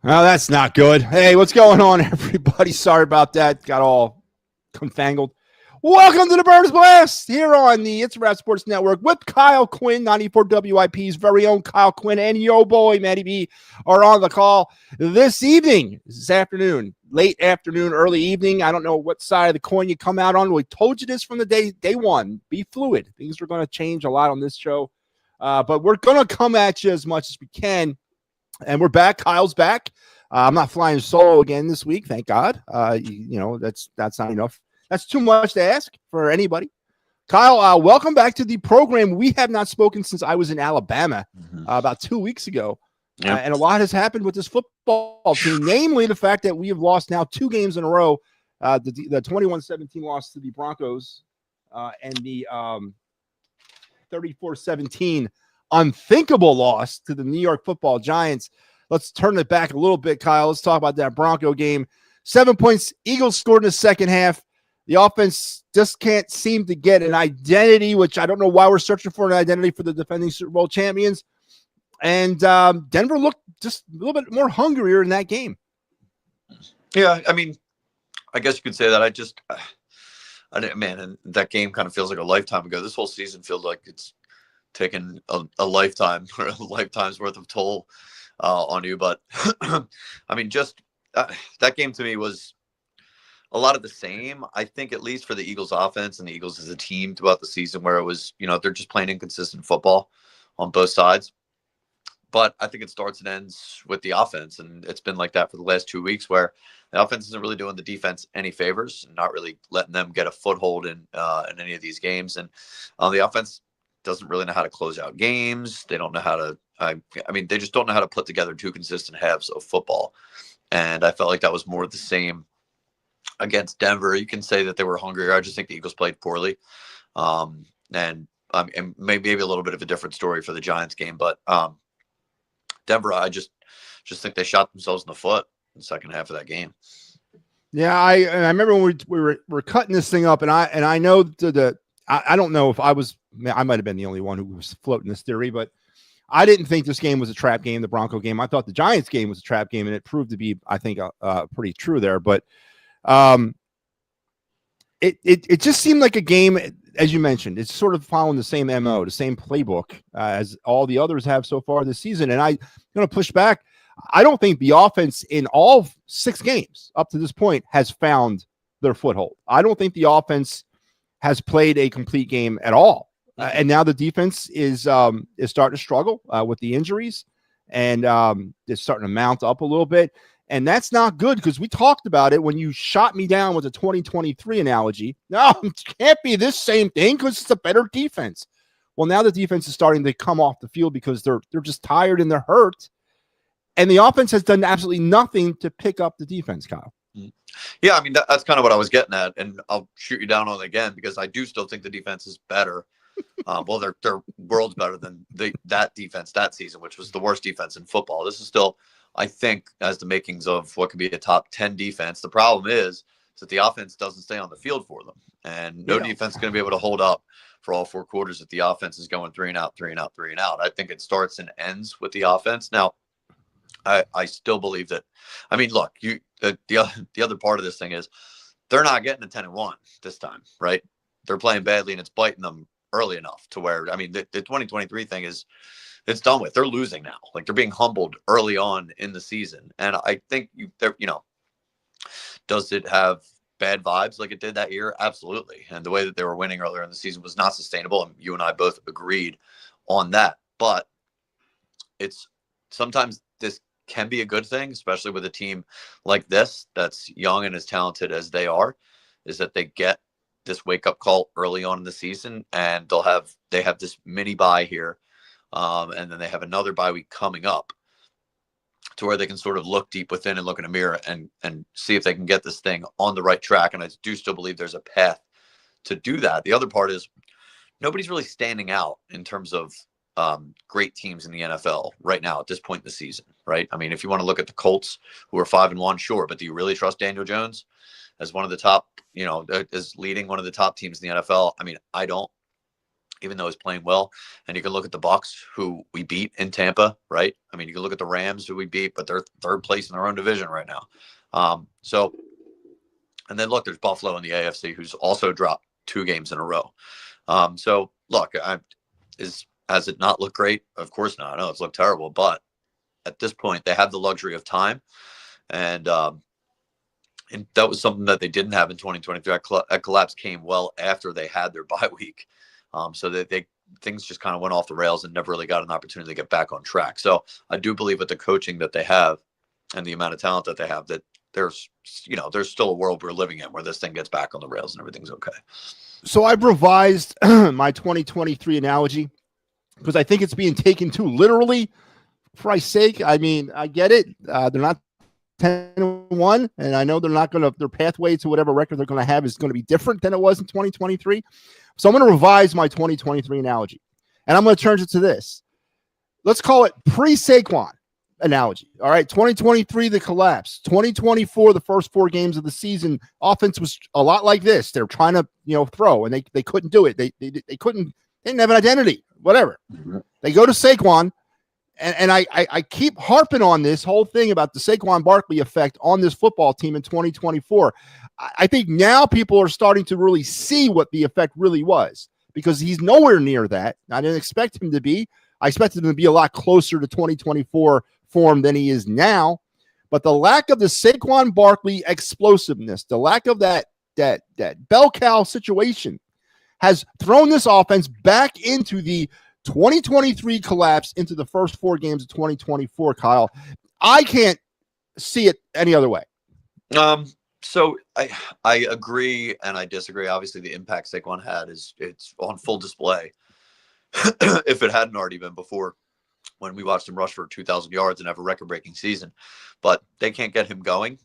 Oh, that's not good. Hey, what's going on, everybody? Sorry about that. Got all confangled. Welcome to the Birds Blast here on the It's Rap Sports Network with Kyle Quinn, 94 WIP's very own Kyle Quinn, and yo boy, Matty B, are on the call this evening, this afternoon, late afternoon, early evening. I don't know what side of the coin you come out on. We told you this from the day one. Be fluid. Things are going to change a lot on this show, but we're going to come at you as much as we can. And we're back. Kyle's back. I'm not flying solo again this week, thank God. That's not enough. That's too much to ask for anybody. Kyle, welcome back to the program. We have not spoken since I was in Alabama about 2 weeks ago. Yep. And a lot has happened with this football team, namely the fact that we have lost now 2 games in a row. The 21-17 loss to the Broncos and the 34-17 unthinkable loss to the New York Football Giants. Let's turn it back a little bit, Kyle. Let's talk about that Bronco game. 7 points. Eagles scored in the second half. The offense just can't seem to get an identity, which I don't know why we're searching for an identity for the defending Super Bowl champions. And Denver looked just a little bit more hungrier in that game. Yeah, I mean, I guess you could say that. And that game kind of feels like a lifetime ago. This whole season feels like it's taken a lifetime or a lifetime's worth of toll on you. But I mean, just that game to me was a lot of the same. I think at least for the Eagles offense and the Eagles as a team throughout the season, where it was, they're just playing inconsistent football on both sides. But I think it starts and ends with the offense. And it's been like that for the last 2 weeks, where the offense isn't really doing the defense any favors and not really letting them get a foothold in any of these games. And the offense doesn't really know how to close out games. They don't know how to, they just don't know how to put together 2 consistent halves of football. And I felt like that was more of the same against Denver. You can say that they were hungrier. I just think the Eagles played poorly. And maybe a little bit of a different story for the Giants game. But Denver, I just think they shot themselves in the foot in the second half of that game. Yeah, I remember when we were cutting this thing up, and I know I don't know if I might have been the only one who was floating this theory, but I didn't think this game was a trap game, the Bronco game. I thought the Giants game was a trap game, and it proved to be, I think, pretty true there. But it just seemed like a game, as you mentioned, it's sort of following the same MO, the same playbook as all the others have so far this season. And I'm going to push back. I don't think the offense in all 6 games up to this point has found their foothold. I don't think the offense has played a complete game at all. And now the defense is starting to struggle with the injuries, and it's starting to mount up a little bit. And that's not good, because we talked about it when you shot me down with a 2023 analogy. No, it can't be this same thing because it's a better defense. Well, now the defense is starting to come off the field because they're just tired and they're hurt. And the offense has done absolutely nothing to pick up the defense, Kyle. Yeah, I mean, that's kind of what I was getting at. And I'll shoot you down on it again, because I do still think the defense is better. Well, they're worlds better than that defense that season, which was the worst defense in football. This is still, I think, has the makings of what could be a top 10 defense. The problem is that the offense doesn't stay on the field for them. And no defense is going to be able to hold up for all 4 quarters if the offense is going 3 and out, 3 and out, 3 and out. I think it starts and ends with the offense. Now, I still believe that. I mean, look, the other part of this thing is they're not getting a 10-1 this time, right? They're playing badly, and it's biting them early enough to where, I mean, the 2023 thing it's done with. They're losing now. Like, they're being humbled early on in the season. And I think does it have bad vibes like it did that year? Absolutely. And the way that they were winning earlier in the season was not sustainable. And you and I both agreed on that. But it's sometimes this can be a good thing, especially with a team like this that's young and as talented as they are, is that they get this wake-up call early on in the season, and they have this mini bye here, and then they have another bye week coming up, to where they can sort of look deep within and look in a mirror and see if they can get this thing on the right track. And I do still believe there's a path to do that. The other part is nobody's really standing out in terms of great teams in the NFL right now at this point in the season, right? I mean, if you want to look at the Colts, who are 5-1, sure, but do you really trust Daniel Jones as one of the top, as leading one of the top teams in the NFL? I mean, I don't. even though he's playing well. And you can look at the Bucks, who we beat in Tampa, right? I mean, you can look at the Rams, who we beat, but they're third place in their own division right now. And then look, there's Buffalo in the AFC, who's also dropped 2 games in a row. So look, has it not looked great? Of course not. I know it's looked terrible, but at this point, they have the luxury of time, and that was something that they didn't have in 2023. That collapse came well after they had their bye week, so that things just kind of went off the rails and never really got an opportunity to get back on track. So I do believe with the coaching that they have and the amount of talent that they have, that there's still a world we're living in where this thing gets back on the rails and everything's okay. So I've revised my 2023 analogy because I think it's being taken too literally. For Christ's sake, I mean, I get it. They're not 10-1, and I know they're not going to. Their pathway to whatever record they're going to have is going to be different than it was in 2023. So I'm going to revise my 2023 analogy, and I'm going to turn it to this. Let's call it pre-Saquon analogy. All right, 2023, the collapse. 2024, the first 4 games of the season, offense was a lot like this. They're trying to, throw, and they couldn't do it. They couldn't. They didn't have an identity. Whatever. They go to Saquon, and I keep harping on this whole thing about the Saquon Barkley effect on this football team in 2024. I think now people are starting to really see what the effect really was, because he's nowhere near that. I didn't expect him to be. I expected him to be a lot closer to 2024 form than he is now. But the lack of the Saquon Barkley explosiveness, the lack of that bell cow situation has thrown this offense back into the 2023 collapse into the first 4 games of 2024, Kyle. I can't see it any other way. So I agree and I disagree. Obviously, the impact Saquon had it's on full display. If it hadn't already been before, when we watched him rush for 2,000 yards and have a record-breaking season. But they can't get him going.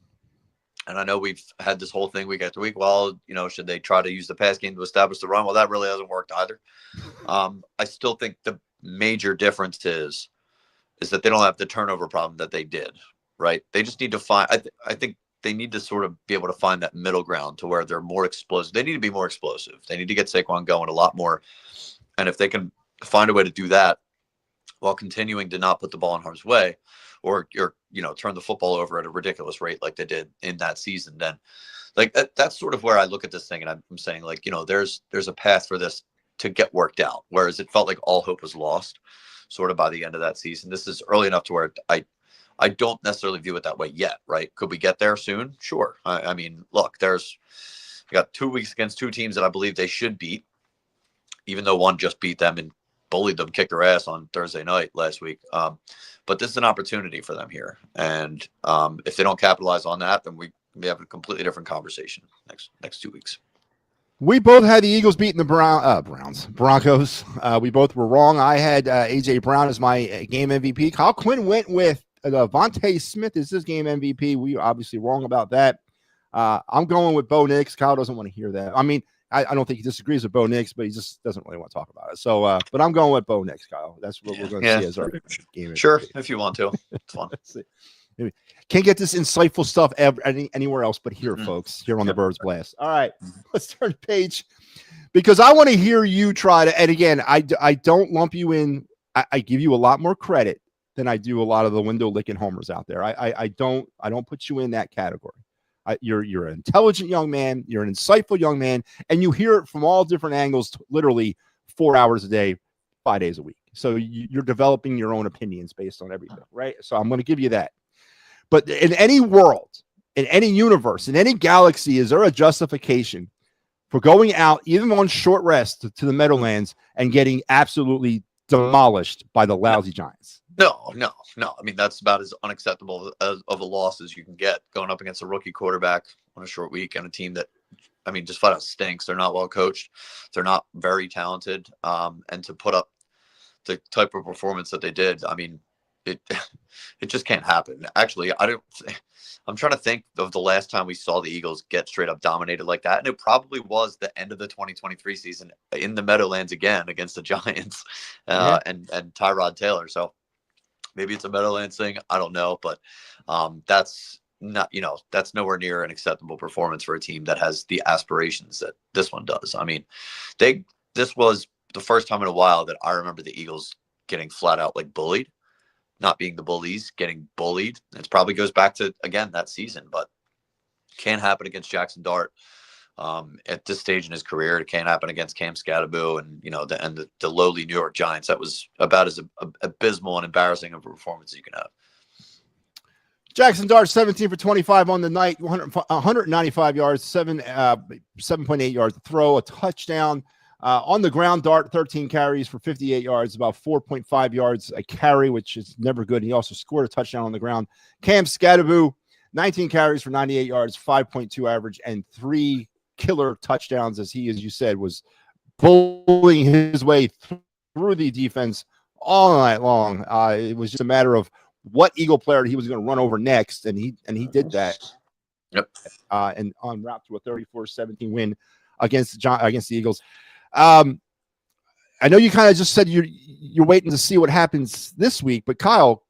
And I know we've had this whole thing week after week. Well, should they try to use the pass game to establish the run? Well, that really hasn't worked either. I still think the major difference is that they don't have the turnover problem that they did, right? They just need to find I think they need to sort of be able to find that middle ground to where they're more explosive. They need to be more explosive. They need to get Saquon going a lot more. And if they can find a way to do that while continuing to not put the ball in harm's way, or turn the football over at a ridiculous rate like they did in that season, then that's sort of where I look at this thing, and I'm saying, there's a path for this to get worked out, whereas it felt like all hope was lost sort of by the end of that season. This is early enough to where I don't necessarily view it that way yet, right? Could we get there soon? Sure. I mean, look, we got 2 weeks against 2 teams that I believe they should beat, even though one just beat them and bullied them, kicked their ass on Thursday night last week. But this is an opportunity for them here. And if they don't capitalize on that, then we have a completely different conversation next 2 weeks. We both had the Eagles beating the Broncos. We both were wrong. I had A.J. Brown as my game MVP. Kyle Quinn went with Vontae Smith as his game MVP. We were obviously wrong about that. I'm going with Bo Nix. Kyle doesn't want to hear that. I mean, I don't think he disagrees with Bo Nix, but he just doesn't really want to talk about it. So, but I'm going with Bo Nix, Kyle. That's what we're going to see as our game. Sure, if you want to. It's fun. Can't get this insightful stuff anywhere else but here, folks, here on the Birds Blast. All right, let's turn the page, because I want to hear you try to, and again, I don't lump you in. I give you a lot more credit than I do a lot of the window licking homers out there. I don't put you in that category. You're an intelligent young man. You're an insightful young man, and you hear it from all different angles, literally 4 hours a day, 5 days a week. So you're developing your own opinions based on everything, right? So I'm going to give you that. But in any world, in any universe, in any galaxy, is there a justification for going out, even on short rest, to the Meadowlands and getting absolutely demolished by the lousy Giants? No. I mean, that's about as unacceptable of a loss as you can get, going up against a rookie quarterback on a short week and a team that, I mean, just flat out stinks. They're not well coached. They're not very talented. And to put up the type of performance that they did, I mean, it just can't happen. Actually, I'm trying to think of the last time we saw the Eagles get straight up dominated like that. And it probably was the end of the 2023 season in the Meadowlands again against the Giants and Tyrod Taylor. So maybe it's a Meadowlands thing. I don't know, but that's not, that's nowhere near an acceptable performance for a team that has the aspirations that this one does. I mean, this was the first time in a while that I remember the Eagles getting flat out like bullied, not being the bullies, getting bullied. It probably goes back to, again, that season, but can't happen against Jackson Dart. At this stage in his career, it can't happen against Cam Scadaboo and the lowly New York Giants. That was about as abysmal and embarrassing of a performance as you can have. Jackson Dart, 17 for 25 on the night, 195 yards, 7.8 yards to throw, a touchdown. On the ground, Dart, 13 carries for 58 yards, about 4.5 yards a carry, which is never good. He also scored a touchdown on the ground. Cam Scadaboo, 19 carries for 98 yards, 5.2 average, and 3 killer touchdowns, as you said, was bullying his way through the defense all night long. It was just a matter of what Eagle player he was going to run over next, and he did that. Yep. And en route to a 34-17 win against the Eagles. I know you kind of just said you're waiting to see what happens this week, but Kyle,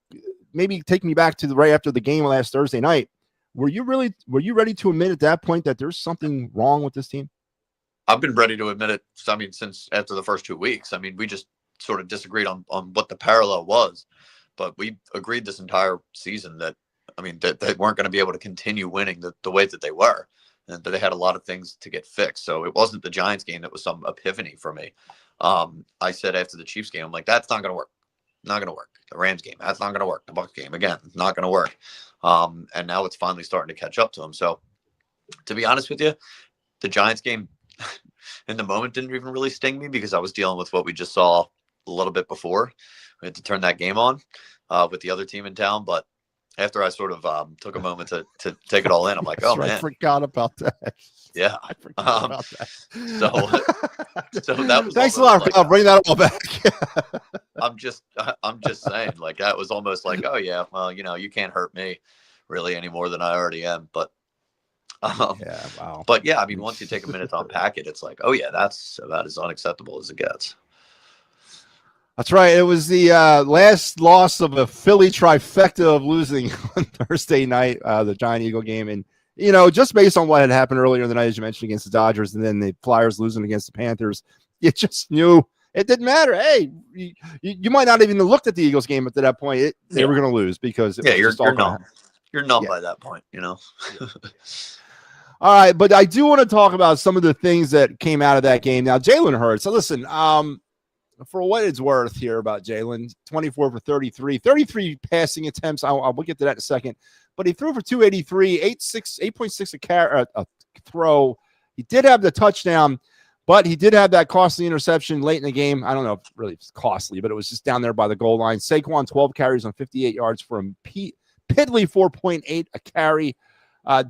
maybe take me back to right after the game last Thursday night. Were you ready to admit at that point that there's something wrong with this team? I've been ready to admit it. I mean, since after the first 2 weeks. I mean, we just sort of disagreed on what the parallel was, but we agreed this entire season that they weren't going to be able to continue winning the way that they were, and that they had a lot of things to get fixed. So it wasn't the Giants game that was some epiphany for me. I said after the Chiefs game, I'm like, that's not going to work. Not going to work. The Rams game, that's not going to work. The Bucs game, again, not going to work. And now it's finally starting to catch up to them. So to be honest with you, the Giants game in the moment didn't even really sting me because I was dealing with what we just saw a little bit before. We had to turn that game on with the other team in town. But after I sort of took a moment to take it all in, I'm like, oh, man. I forgot about that. Yeah. I forgot about that. So that was thanks a lot. I'll bring that all back. I'm just saying, like, that was almost like, oh yeah, well, you can't hurt me really any more than I already am. But yeah, wow. But yeah, I mean, once you take a minute to unpack it, it's like, oh yeah, that's about as unacceptable as it gets. That's right. It was the last loss of a Philly trifecta of losing on Thursday night, the Giant Eagle game. And, just based on what had happened earlier in the night, as you mentioned, against the Dodgers, and then the Flyers losing against the Panthers, you just knew it didn't matter. Hey, you might not even have looked at the Eagles game up to that point. They were going to lose because you're numb. You're numb by that point, All right, but I do want to talk about some of the things that came out of that game. Now, Jalen Hurts. So listen, for what it's worth here about Jalen, 24 for 33 passing attempts. We'll get to that in a second. But he threw for 283, 8.6 a throw. He did have the touchdown, but he did have that costly interception late in the game. I don't know if really it's costly, but it was just down there by the goal line. Saquon, 12 carries on 58 yards for him. Piddly 4.8 a carry.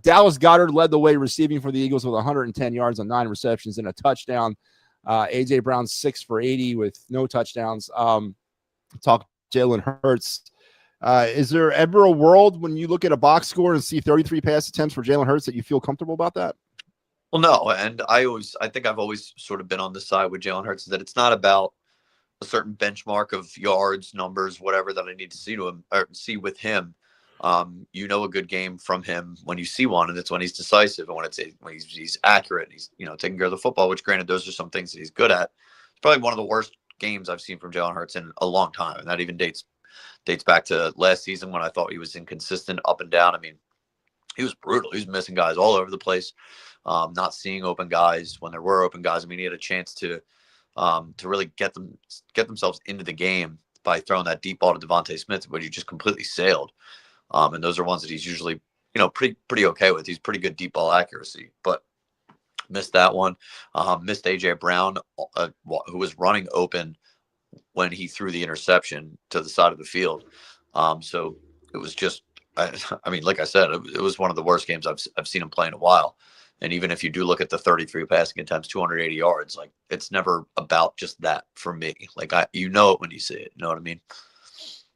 Dallas Goedert led the way receiving for the Eagles with 110 yards on 9 receptions and a touchdown. A.J. Brown 6 for 80 with no touchdowns. Talk Jalen Hurts. Is there ever a world when you look at a box score and see 33 pass attempts for Jalen Hurts that you feel comfortable about that? Well, no, and I think I've always sort of been on the side with Jalen Hurts that it's not about a certain benchmark of yards, numbers, whatever that I need to see to him or see with him. A good game from him when you see one, and it's when he's decisive and when he's accurate. And he's taking care of the football. Which, granted, those are some things that he's good at. It's probably one of the worst games I've seen from Jalen Hurts in a long time, and that even dates back to last season when I thought he was inconsistent up and down. I mean, he was brutal. He was missing guys all over the place, not seeing open guys when there were open guys. I mean, he had a chance to really get themselves into the game by throwing that deep ball to Devontae Smith, but he just completely sailed. And those are ones that he's usually, pretty okay with. He's pretty good deep ball accuracy, but missed that one. Missed A.J. Brown, who was running open when he threw the interception to the side of the field. So it was just, I mean, like I said, it was one of the worst games I've seen him play in a while. And even if you do look at the 33 passing attempts, 280 yards, like it's never about just that for me. Like it when you see it. You know what I mean?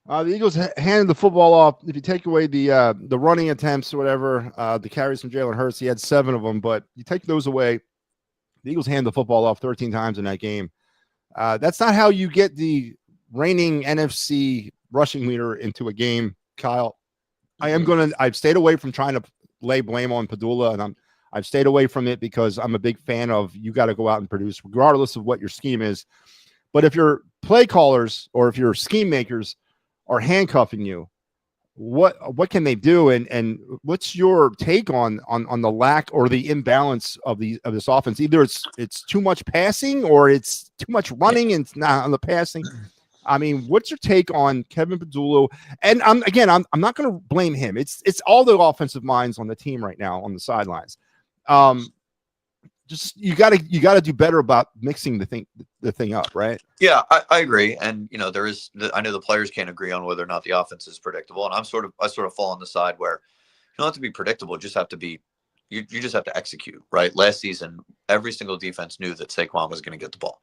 The Eagles handed the football off. If you take away the running attempts or whatever, the carries from Jalen Hurts, he had 7 of them. But you take those away, the Eagles handed the football off 13 times in that game. That's not how you get the reigning NFC rushing leader into a game, Kyle. I've stayed away from trying to lay blame on Padula, and I've stayed away from it because I'm a big fan of you got to go out and produce, regardless of what your scheme is. But if your play callers or if your scheme makers are handcuffing you, what can they do? And what's your take on the lack or the imbalance of this offense? Either it's too much passing or it's too much running and it's not on the passing. I mean, what's your take on Kevin Padula? And I'm not going to blame him. It's all the offensive minds on the team right now on the sidelines. Just you got to do better about mixing the thing up, right? Yeah, I agree. And I know the players can't agree on whether or not the offense is predictable. And I sort of fall on the side where you don't have to be predictable, you just have to be you just have to execute, right? Last season, every single defense knew that Saquon was going to get the ball.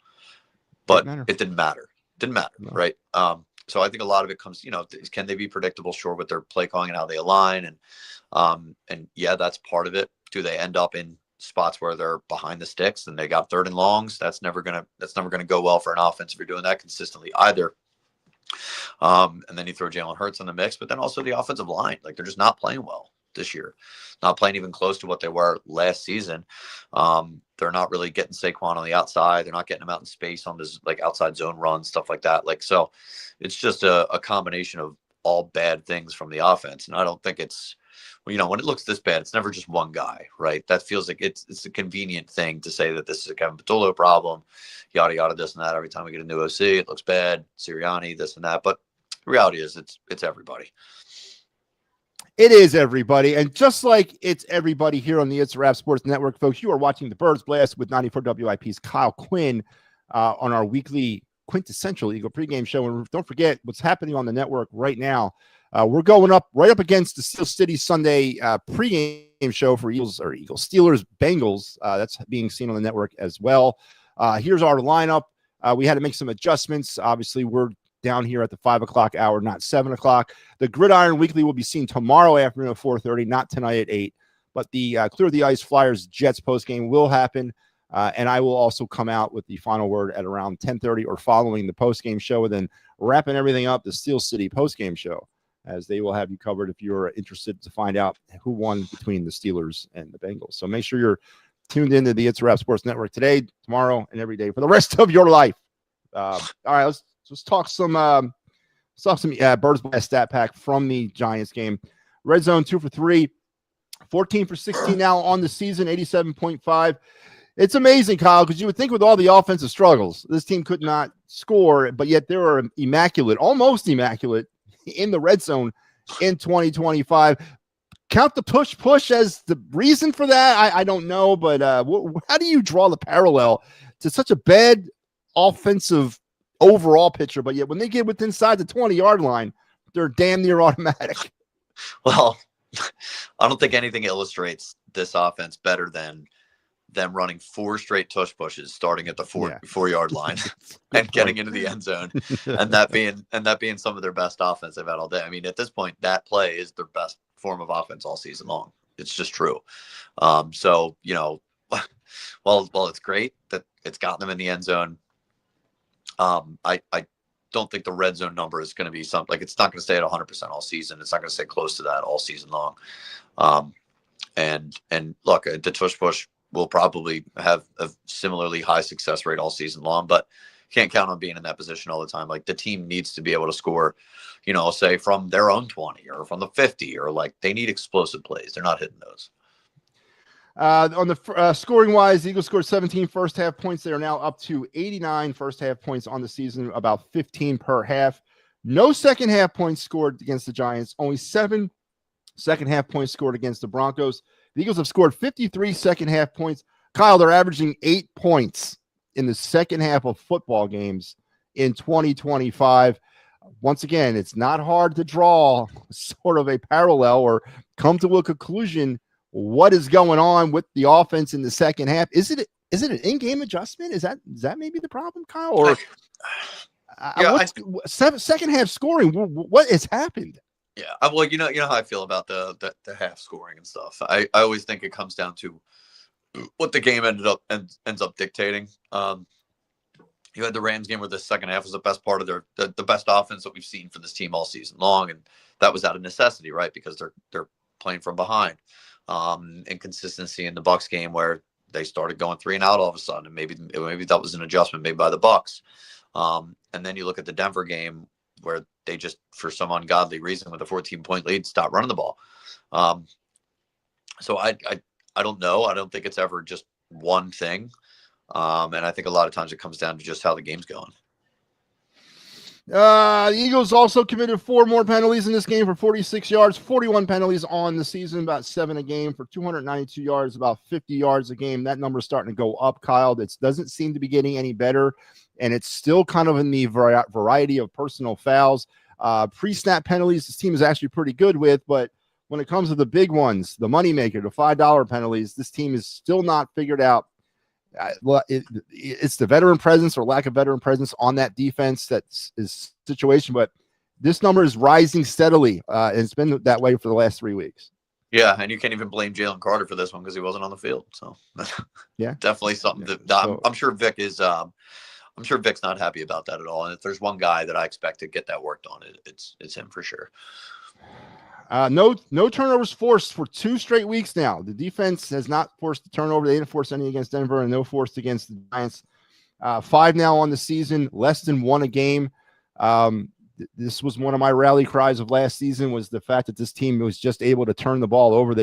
But it didn't matter. No. Right? So I think a lot of it comes, can they be predictable? Sure, with their play calling and how they align, and yeah, that's part of it. Do they end up in spots where they're behind the sticks and they got third and longs? That's never gonna go well for an offense if you're doing that consistently either. And then you throw Jalen Hurts in the mix, but then also the offensive line, like they're just not playing well this year, not playing even close to what they were last season. They're not really getting Saquon on the outside. They're not getting him out in space on this like outside zone runs, stuff like that. Like, so it's just a combination of all bad things from the offense. And I don't think it's, when it looks this bad, it's never just one guy, right? That feels like it's a convenient thing to say that this is a Kevin Patullo problem, yada, yada, this and that. Every time we get a new OC, it looks bad. Sirianni, this and that. But the reality is it's everybody. It is everybody. And just like it's everybody here on the It's a Wrap Sports Network, folks, you are watching the Birds Blast with 94 WIP's Kyle Quinn on our weekly quintessential Eagle pregame show. And don't forget what's happening on the network right now. We're going right up against the Steel City Sunday pregame show for Eagles Steelers Bengals. That's being seen on the network as well. Here's our lineup. We had to make some adjustments. Obviously, we're down here at the 5 o'clock hour, not 7 o'clock. The Gridiron Weekly will be seen tomorrow afternoon at 4:30, not tonight at 8. But the Clear the Ice Flyers Jets postgame will happen. And I will also come out with the final word at around 10:30 or following the postgame show, and then wrapping everything up, the Steel City postgame show, as they will have you covered if you're interested to find out who won between the Steelers and the Bengals. So make sure you're tuned into the It's a Wrap Sports Network today, tomorrow, and every day for the rest of your life. All right, let's talk some Birds Blast stat pack from the Giants game. Red zone 2 for 3, 14 for 16 now on the season, 87.5. It's amazing, Kyle, because you would think with all the offensive struggles, this team could not score, but yet they were almost immaculate in the red zone in 2025. Count the push as the reason for that. I don't know, but how do you draw the parallel to such a bad offensive overall picture, but yet when they get within inside the 20-yard line, they're damn near automatic? Well, I don't think anything illustrates this offense better than them running 4 straight tush pushes starting at the 4-yard line and getting into the end zone, and that being some of their best offense they've had all day. I mean, at this point, that play is their best form of offense all season long. It's just true. So well, it's great that it's gotten them in the end zone. I don't think the red zone number is going to be something like, it's not going to stay at 100% all season. It's not going to stay close to that all season long. And look, the tush push will probably have a similarly high success rate all season long, but can't count on being in that position all the time. Like, the team needs to be able to score, say from their own 20 or from the 50, or like they need explosive plays. They're not hitting those. On the scoring wise, the Eagles scored 17 first half points. They are now up to 89 first half points on the season, about 15 per half. No second half points scored against the Giants. Only 7 second half points scored against the Broncos. The Eagles have scored 53 second half points. Kyle, they're averaging 8 points in the second half of football games in 2025. Once again, it's not hard to draw sort of a parallel or come to a conclusion. What is going on with the offense in the second half? Is it an in-game adjustment? Is that maybe the problem, Kyle? Or second half scoring? What has happened? Yeah, well, you know how I feel about the half scoring and stuff. I always think it comes down to what the game ends up dictating. You had the Rams game where the second half was the best part of the best offense that we've seen for this team all season long, and that was out of necessity, right? Because they're playing from behind. Inconsistency in the Bucs game where they started going 3 and out all of a sudden, and maybe that was an adjustment made by the Bucs. And then you look at the Denver game where they just, for some ungodly reason, with a 14-point lead, stopped running the ball. So I don't know. I don't think it's ever just one thing. And I think a lot of times it comes down to just how the game's going. The Eagles also committed 4 more penalties in this game for 46 yards, 41 penalties on the season, about 7 a game for 292 yards, about 50 yards a game. That number is starting to go up, Kyle. It doesn't seem to be getting any better, and it's still kind of in the variety of personal fouls. Pre-snap penalties, this team is actually pretty good with, but when it comes to the big ones, the moneymaker, the $5 penalties, this team is still not figured out. It's the veteran presence or lack of veteran presence on that defense that's is situation, but this number is rising steadily. And it's been that way for the last 3 weeks. Yeah, and you can't even blame Jalen Carter for this one because he wasn't on the field. So yeah, definitely something that I'm sure Vic is. I'm sure Vic's not happy about that at all. And if there's one guy that I expect to get that worked on, it's him for sure. No turnovers forced for 2 straight weeks now. The defense has not forced a turnover. They didn't force any against Denver and no forced against the Giants. 5 now on the season, less than 1 a game. This was one of my rally cries of last season, was the fact that this team was just able to turn the ball over.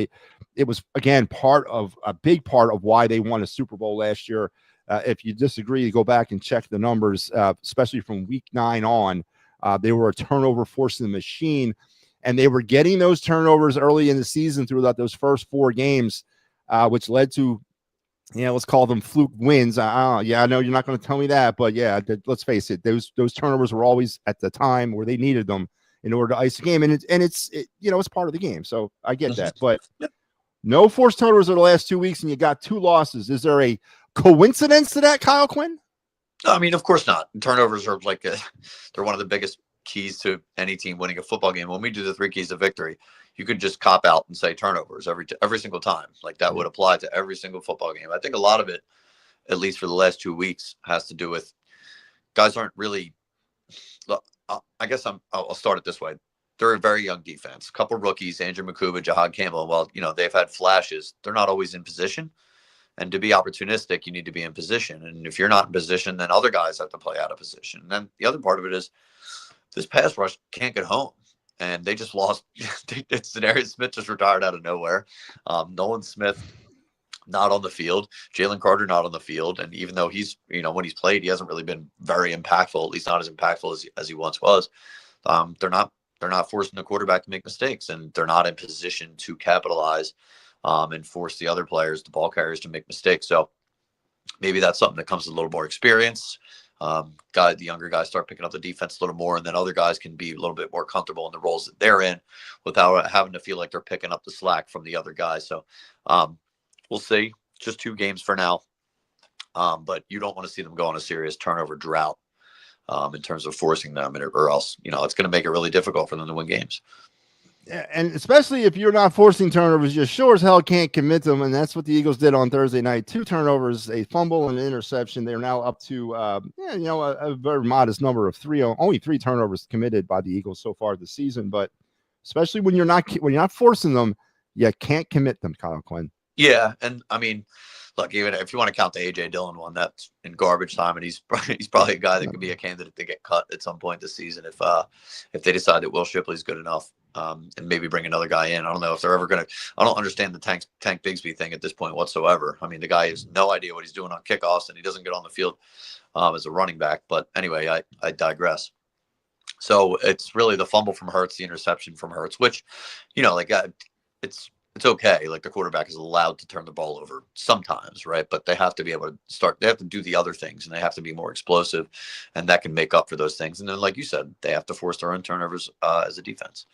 It was, again, a big part of why they won a Super Bowl last year. If you disagree, go back and check the numbers, especially from week 9 on. They were a turnover forcing machine. And they were getting those turnovers early in the season throughout those first 4 games, which led to, let's call them fluke wins. I know you're not going to tell me that, but let's face it, those turnovers were always at the time where they needed them in order to ice the game, and it's part of the game. So I get that, but no forced turnovers in the last 2 weeks, and you got 2 losses. Is there a coincidence to that, Kyle Quinn? No, I mean, of course not. Turnovers are they're one of the biggest keys to any team winning a football game. When we do the 3 keys to victory, you could just cop out and say turnovers every single time. Like that would apply to every single football game. I think a lot of it, at least for the last 2 weeks, has to do with guys aren't really. I guess I'll start it this way. They're a very young defense. A couple rookies, Andrew Makuba, Jahad Campbell. Well, they've had flashes. They're not always in position. And to be opportunistic, you need to be in position. And if you're not in position, then other guys have to play out of position. And then the other part of it is, this pass rush can't get home, and they just lost. Darius Smith just retired out of nowhere. Nolan Smith not on the field. Jalen Carter not on the field, and even though he's when he's played, he hasn't really been very impactful. At least not as impactful as he once was. They're not forcing the quarterback to make mistakes, and they're not in position to capitalize and force the other players, the ball carriers, to make mistakes. So maybe that's something that comes with a little more experience. The younger guys start picking up the defense a little more, and then other guys can be a little bit more comfortable in the roles that they're in without having to feel like they're picking up the slack from the other guys. So we'll see. Just 2 games for now. But you don't want to see them go on a serious turnover drought in terms of forcing them, or else, it's going to make it really difficult for them to win games. And especially if you're not forcing turnovers, you sure as hell can't commit them. And that's what the Eagles did on Thursday night. 2 turnovers, a fumble, and an interception. They're now up to, a very modest number of only 3 turnovers committed by the Eagles so far this season. But especially when you're not forcing them, you can't commit them, Kyle Quinn. Yeah. And I mean, look, even if you want to count the AJ Dillon one, that's in garbage time, and he's probably a guy that could be a candidate to get cut at some point this season if they decide that Will Shipley's good enough. And maybe bring another guy in. I don't know if they're ever going to. I don't understand the Tank Bigsby thing at this point whatsoever. I mean, the guy has no idea what he's doing on kickoffs, and he doesn't get on the field as a running back. But anyway, I digress. So it's really the fumble from Hurts, the interception from Hurts, which, it's okay. Like, the quarterback is allowed to turn the ball over sometimes, right? But they have to be able to start. They have to do the other things, and they have to be more explosive, and that can make up for those things. And then, like you said, they have to force their own turnovers as a defense.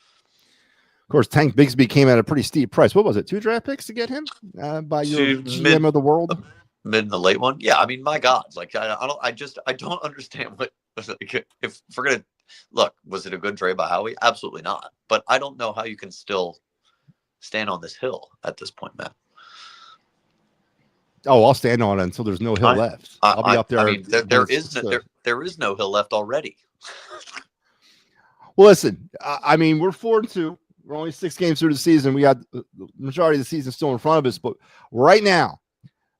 Of course, Tank Bigsby came at a pretty steep price. What was it? 2 draft picks to get him by your GM of the world? Mid and the late one. Yeah. I mean, my God, I don't understand what, if we're going to look, was it a good trade by Howie? Absolutely not. But I don't know how you can still stand on this hill at this point, Matt. Oh, I'll stand on it until there's no hill left. I'll be up there. I mean, there is no hill left already. Well, listen, I mean, we're 4-2. We're only 6 games through the season. We got the majority of the season still in front of us. But right now,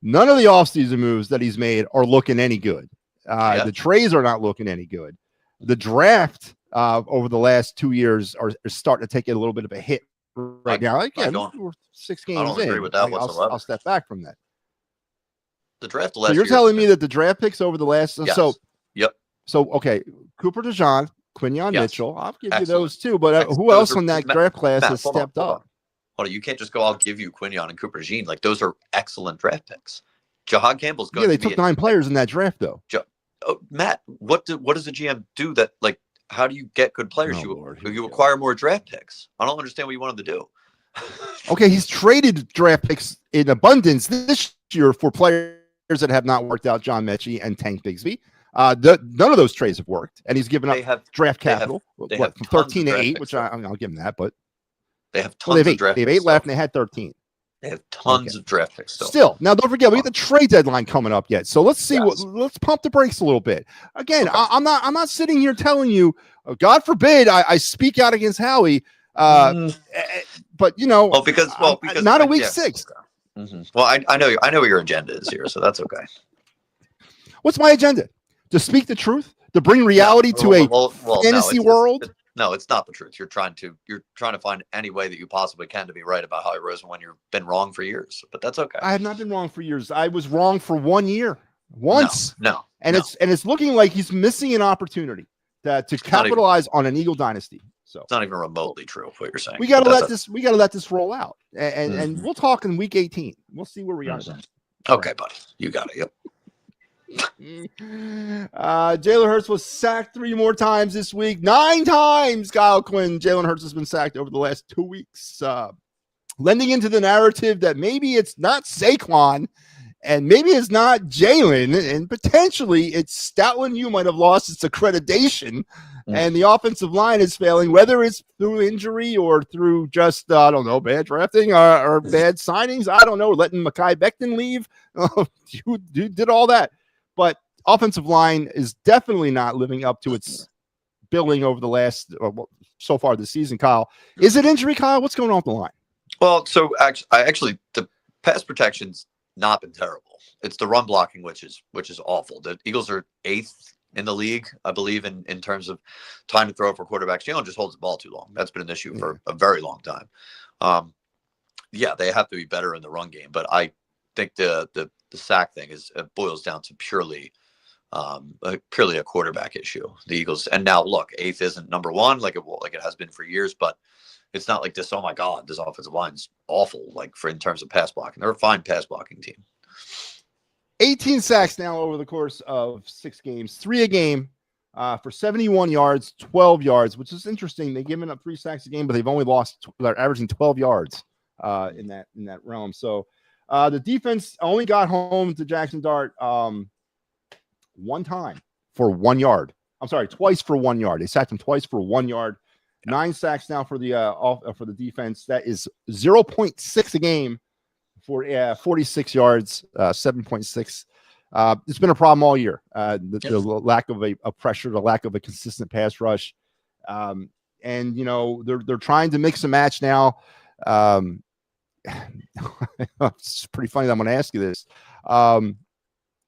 none of the offseason moves that he's made are looking any good. The trades are not looking any good. The draft over the last 2 years are starting to take a little bit of a hit right now. Again, we're 6 games I don't agree with that whatsoever. I'll step back from that. The draft. So you're telling me that the draft picks over the last Yep. So okay, Cooper DeJean, Quinn Mitchell. I'll give you those too. But who Those else in that draft class has stepped up? Hold on, you can't just go, I'll give you Quinion and Cooper DeJean. Like, those are excellent draft picks. Jahad Campbell's going they took 9 players in that draft, though. Matt, what does a GM do that, like, how do you get good players? You acquire more draft picks. I don't understand what you want them to do. Okay, he's traded draft picks in abundance this year for players that have not worked out, John Mechie and Tank Bigsby. None of those trades have worked, and he's given up draft capital from 13 to 8, which I'll give him that, but they have tons of draft picks. They have 8 left, and they had 13. They have tons of draft picks still. Now, don't forget, we got the trade deadline coming up yet. So let's see let's pump the brakes a little bit. Again, I'm not sitting here telling you, God forbid, I speak out against Howie. But because not a week 6. Mm-hmm. Well, I know what your agenda is here, so that's okay. What's my agenda? To speak the truth, to bring reality to a fantasy world. No, it's not the truth. You're trying to find any way that you possibly can to be right about Howie Roseman when you've been wrong for years. But that's okay. I have not been wrong for years. I was wrong for 1 year, once. No. It's looking like he's missing an opportunity to capitalize on an Eagle dynasty. So it's not even remotely true what you're saying. We got to let this roll out, and we'll talk in week 18. We'll see where we are. Okay, buddy, you got it. Yep. Jalen Hurts was sacked 3 more times this week. 9 times, Kyle Quinn. Jalen Hurts has been sacked over the last 2 weeks, lending into the narrative that maybe it's not Saquon and maybe it's not Jalen, and potentially it's Stoutland. You might have lost its accreditation, and the offensive line is failing, whether it's through injury or through just, I don't know, bad drafting or bad signings. I don't know, letting Mekhi Becton leave. You did all that. But offensive line is definitely not living up to its billing over the last so far this season. Kyle, is it injury, Kyle? What's going on with the line? Well, so actually the pass protection's not been terrible. It's the run blocking which is awful. The Eagles are 8th in the league, I believe, in terms of time to throw for quarterbacks. Jalen just holds the ball too long. That's been an issue for a very long time. They have to be better in the run game, but I think the sack thing boils down to purely a quarterback issue. The Eagles, and now look, 8th isn't number 1 like it has been for years, but it's not like this. Oh my God, this offensive line's awful. Like in terms of pass blocking, they're a fine pass blocking team. 18 sacks now over the course of 6 games, 3 a game, for 71 yards, 12 yards, which is interesting. They've given up 3 sacks a game, but they've only lost. They're averaging 12 yards in that realm. So. The defense only got home to Jackson Dart 1 time for 1 yard. I'm sorry, twice for 1 yard. They sacked him twice for 1 yard. 9 sacks now for the defense. That is 0.6 a game for 46 yards, 7.6. It's been a problem all year. The lack of a pressure, the lack of a consistent pass rush, and they're trying to mix and match now. It's pretty funny that I'm going to ask you this.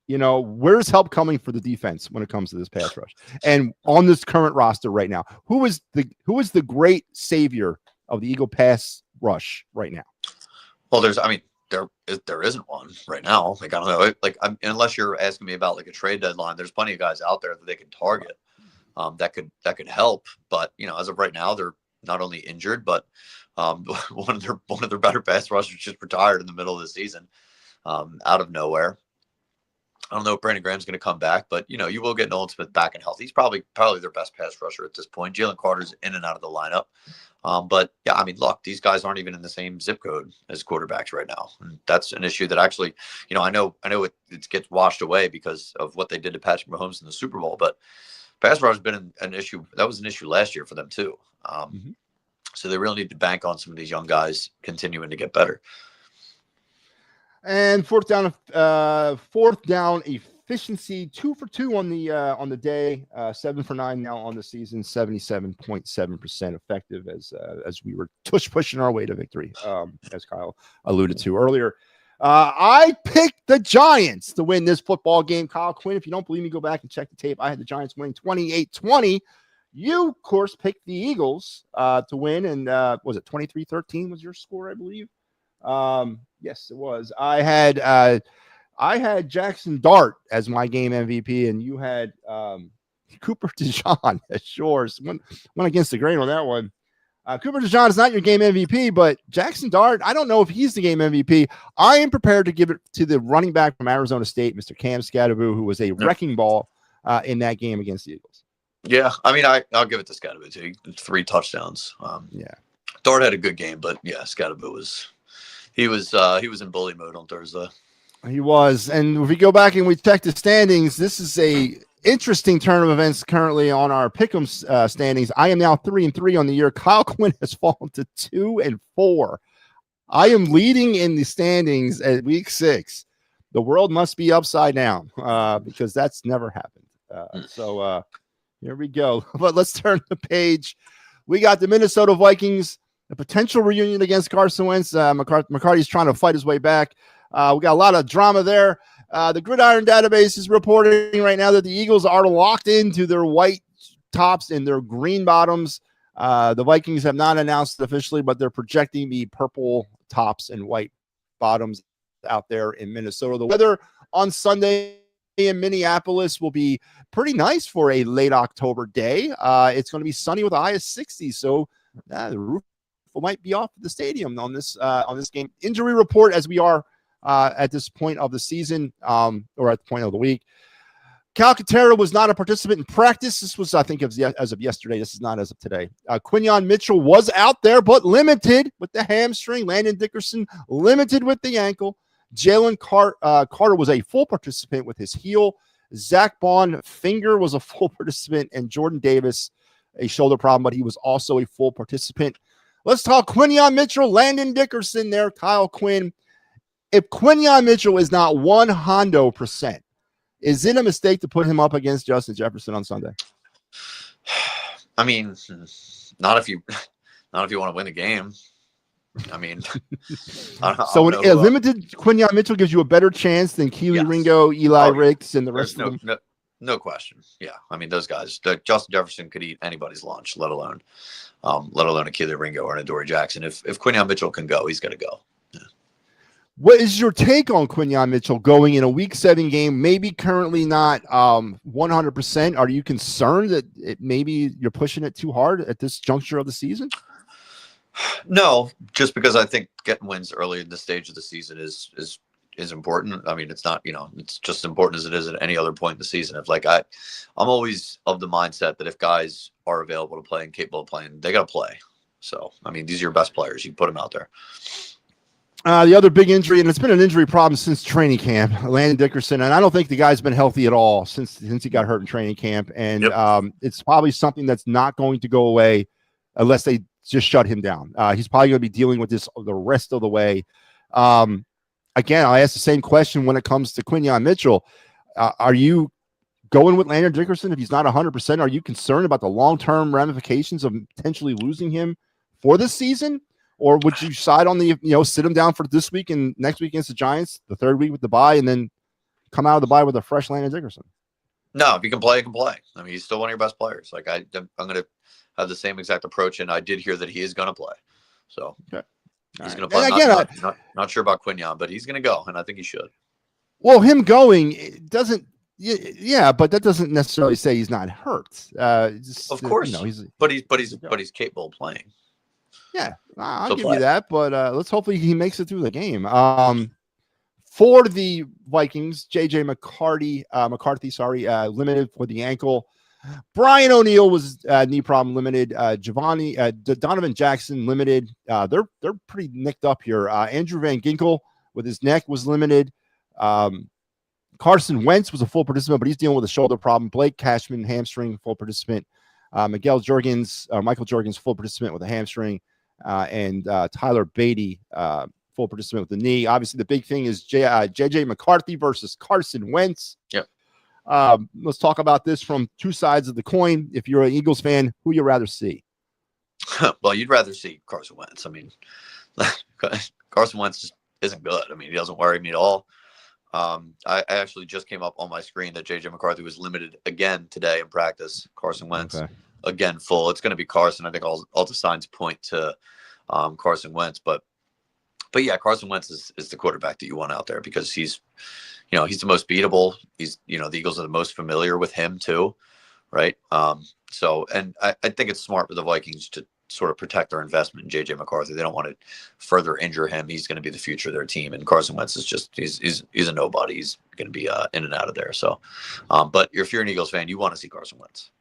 Where's help coming for the defense when it comes to this pass rush? And on this current roster right now, who is the great savior of the Eagle pass rush right now? Well, there isn't one right now. Like, I don't know. Unless you're asking me about like a trade deadline, there's plenty of guys out there that they can target. That could help. But as of right now, they're not only injured, but one of their better pass rushers just retired in the middle of the season, out of nowhere. I don't know if Brandon Graham's going to come back, but you will get Nolan Smith back and healthy. He's probably their best pass rusher at this point. Jalen Carter's in and out of the lineup, but yeah, I mean, look, these guys aren't even in the same zip code as quarterbacks right now, and that's an issue that actually, I know it gets washed away because of what they did to Patrick Mahomes in the Super Bowl, but pass rush has been an issue. That was an issue last year for them too. So they really need to bank on some of these young guys continuing to get better. And fourth down efficiency, 2 for 2 on the day, 7 for 9 now on the season, 77.7% effective as we were pushing our way to victory, as Kyle alluded to earlier. I picked the Giants to win this football game. Kyle Quinn, if you don't believe me, go back and check the tape. I had the Giants winning 28-20. You, of course, picked the Eagles to win, and was it 23-13 was your score, I believe? Yes, it was. I had Jackson Dart as my game MVP, and you had Cooper DeJean as yours. Went against the grain on that one. Cooper DeJean is not your game MVP, but Jackson Dart, I don't know if he's the game MVP. I am prepared to give it to the running back from Arizona State, Mr. Cam Scadaboo, who was a wrecking ball in that game against the Eagles. Yeah, I mean, I'll give it to Scadaboo too. 3 touchdowns. Yeah, Dart had a good game, but yeah, Scadaboo was in bully mode on Thursday. He was, and if we go back and we check the standings, this is a interesting turn of events currently on our pick'em standings. I am now 3-3 on the year. Kyle Quinn has fallen to 2-4. I am leading in the standings at week 6. The world must be upside down because that's never happened. So here we go. But let's turn the page. We got the Minnesota Vikings, a potential reunion against Carson Wentz. McCarthy's trying to fight his way back. We got a lot of drama there. The Gridiron database is reporting right now that the Eagles are locked into their white tops and their green bottoms. The Vikings have not announced it officially, but they're projecting the purple tops and white bottoms out there in Minnesota. The weather on Sunday in Minneapolis will be pretty nice for a late October day. It's going to be sunny with a high of 60. So the roof might be off the stadium on this game. Injury report as we are at this point of the season or at the point of the week. Calcaterra was not a participant in practice. This was, I think, as of yesterday. This is not as of today. Quinyon Mitchell was out there, but limited with the hamstring. Landon Dickerson limited with the ankle. Jalen Carter was a full participant with his heel. Zach Bond finger was a full participant, and Jordan Davis a shoulder problem, but he was also a full participant. Let's talk Quinyon Mitchell, Landon Dickerson there, Kyle Quinn. If Quinyon Mitchell is not 100%, is it a mistake to put him up against Justin Jefferson on Sunday? I mean, not if you want to win the game. I mean, so a limited Quinyon Mitchell gives you a better chance than Keely Ringo, Eli Ricks, and the rest of them. No question. Yeah, I mean, those guys. Justin Jefferson could eat anybody's lunch, let alone a Keely Ringo or an Adoree Jackson. If Quinyon Mitchell can go, he's going to go. Yeah. What is your take on Quinyon Mitchell going in a Week 7 game? Maybe currently not 100%. Are you concerned that maybe you're pushing it too hard at this juncture of the season? No, just because I think getting wins early in the stage of the season is important. I mean, it's not, it's just as important as it is at any other point in the season. If I'm always of the mindset that if guys are available to play and capable of playing, they got to play. So, I mean, these are your best players. You put them out there. The other big injury, and it's been an injury problem since training camp, Landon Dickerson, and I don't think the guy's been healthy at all since he got hurt in training camp. And it's probably something that's not going to go away unless they just shut him down. He's probably going to be dealing with this the rest of the way. Again, I ask the same question when it comes to Quinyon Mitchell. Are you going with Landon Dickerson if he's not 100%? Are you concerned about the long-term ramifications of potentially losing him for this season? Or would you side on the, sit him down for this week and next week against the Giants, the third week with the bye, and then come out of the bye with a fresh Landon Dickerson? No, if he can play, he can play. I mean, he's still one of your best players. Like I'm going to have the same exact approach, and I did hear that he is going to play. So he's going to play. Again, not sure about Quinyon, but he's going to go, and I think he should. Well, him going doesn't. Yeah, but that doesn't necessarily say he's not hurt. Of course, but he's capable of playing. Yeah, I'll give you that, but let's hopefully he makes it through the game. For the Vikings, J.J. McCarthy, limited for the ankle. Brian O'Neill was knee problem limited. Donovan Jackson limited. They're pretty nicked up here. Andrew Van Ginkel with his neck was limited. Carson Wentz was a full participant, but he's dealing with a shoulder problem. Blake Cashman, hamstring, full participant. Michael Jorgens, full participant with a hamstring. And Tyler Beatty, full participant with the knee. Obviously, the big thing is J.J. McCarthy versus Carson Wentz. Yep. Let's talk about this from two sides of the coin. If you're an Eagles fan, who you rather see? Well, you'd rather see Carson Wentz. I mean, Carson Wentz isn't good. I mean, he doesn't worry me at all. I actually just came up on my screen that JJ McCarthy was limited again today in practice. Carson Wentz again full. It's going to be Carson. I think all the signs point to Carson Wentz, but yeah, Carson Wentz is the quarterback that you want out there because he's the most beatable. He's the Eagles are the most familiar with him too, right? So and I think it's smart for the Vikings to sort of protect their investment in JJ McCarthy. They don't want to further injure him. He's going to be the future of their team. And Carson Wentz is just, he's a nobody. He's going to be in and out of there. So, but if you're an Eagles fan, you want to see Carson Wentz.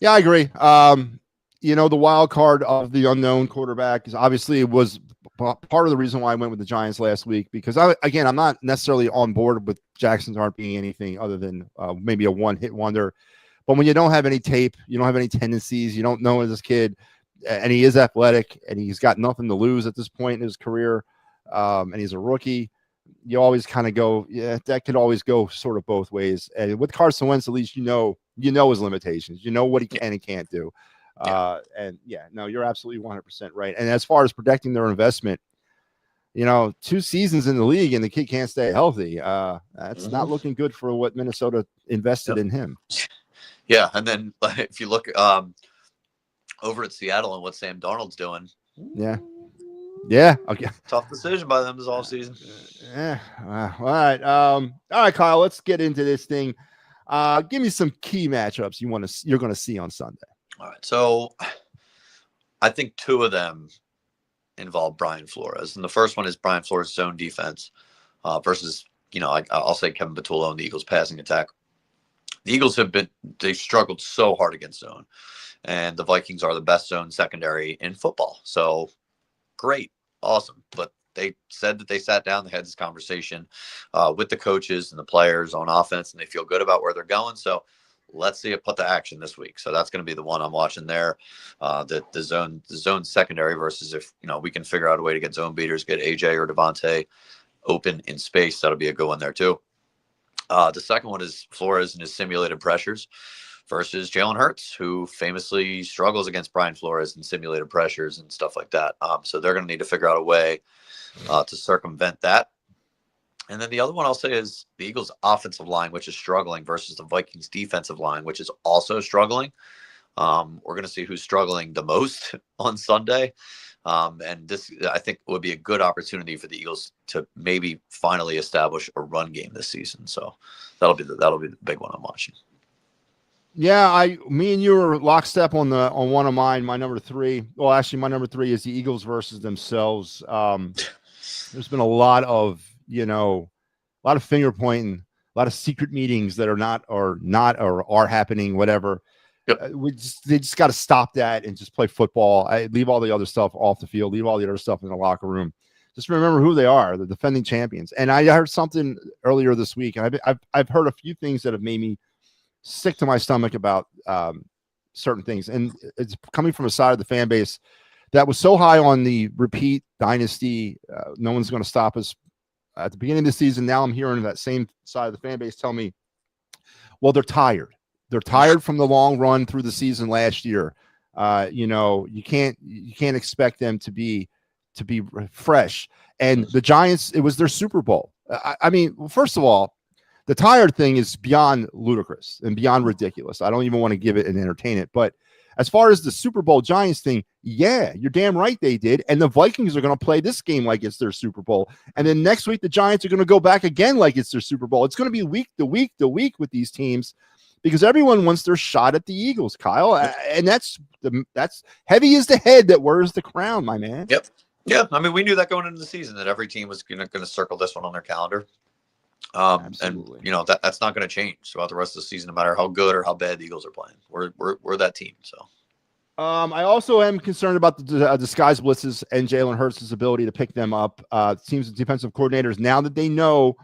Yeah, I agree. The wild card of the unknown quarterback is obviously was part of the reason why I went with the Giants last week, because I'm not necessarily on board with Jackson's aren't being anything other than maybe a one-hit wonder. But when you don't have any tape, you don't have any tendencies, you don't know this kid, and he is athletic, and he's got nothing to lose at this point in his career, and he's a rookie, you always kind of go, yeah, that could always go sort of both ways. And with Carson Wentz, at least you know his limitations. You know what he can and can't do. You're absolutely 100% right. And as far as protecting their investment, 2 seasons in the league and the kid can't stay healthy. That's not looking good for what Minnesota invested in him. Yeah, and then if you look over at Seattle and what Sam Darnold's doing. Yeah. Okay. Tough decision by them this offseason. All right. All right, Kyle. Let's get into this thing. Give me some key matchups you're going to see on Sunday. All right. So I think 2 of them involve Brian Flores, and the first one is Brian Flores' zone defense versus I'll say Kevin Patullo and the Eagles' passing attack. The Eagles they struggled so hard against zone, and the Vikings are the best zone secondary in football. So great, awesome. But they said that they sat down, they had this conversation with the coaches and the players on offense, and they feel good about where they're going. So let's see it put to action this week. So that's going to be the one I'm watching there. The zone secondary versus if we can figure out a way to get zone beaters, get AJ or Devontae open in space. That'll be a good one there too. The second one is Flores and his simulated pressures versus Jalen Hurts, who famously struggles against Brian Flores and simulated pressures and stuff like that. So they're going to need to figure out a way to circumvent that. And then the other one I'll say is the Eagles' offensive line, which is struggling, versus the Vikings' defensive line, which is also struggling. We're going to see who's struggling the most on Sunday. And this, I think, would be a good opportunity for the Eagles to maybe finally establish a run game this season. So that'll be the big one I'm watching. Yeah, me and you were lockstep on one of mine. My number 3. Well, actually, my number 3 is the Eagles versus themselves. There's been a lot of finger pointing, a lot of secret meetings that are happening, whatever. Yep. They just got to stop that and just play football. Leave all the other stuff off the field. Leave all the other stuff in the locker room. Just remember who they are, the defending champions. And I heard something earlier this week, and I've heard a few things that have made me sick to my stomach about certain things. And it's coming from a side of the fan base that was so high on the repeat dynasty. No one's going to stop us at the beginning of the season. Now I'm hearing that same side of the fan base tell me, well, they're tired. They're tired from the long run through the season last year. You can't expect them to be fresh. And the Giants, it was their Super Bowl. I mean, first of all, the tired thing is beyond ludicrous and beyond ridiculous. I don't even want to give it and entertain it. But as far as the Super Bowl Giants thing, yeah, you're damn right they did. And the Vikings are going to play this game like it's their Super Bowl. And then next week, the Giants are going to go back again like it's their Super Bowl. It's going to be week to week with these teams because everyone wants their shot at the Eagles, Kyle. And that's heavy is the head that wears the crown, my man. Yep. Yeah. I mean, we knew that going into the season that every team was going to circle this one on their calendar. Absolutely. And that's not going to change throughout the rest of the season, no matter how good or how bad the Eagles are playing. We're that team. So, I also am concerned about the disguise blitzes and Jalen Hurts' ability to pick them up. Teams' defensive coordinators, now that they know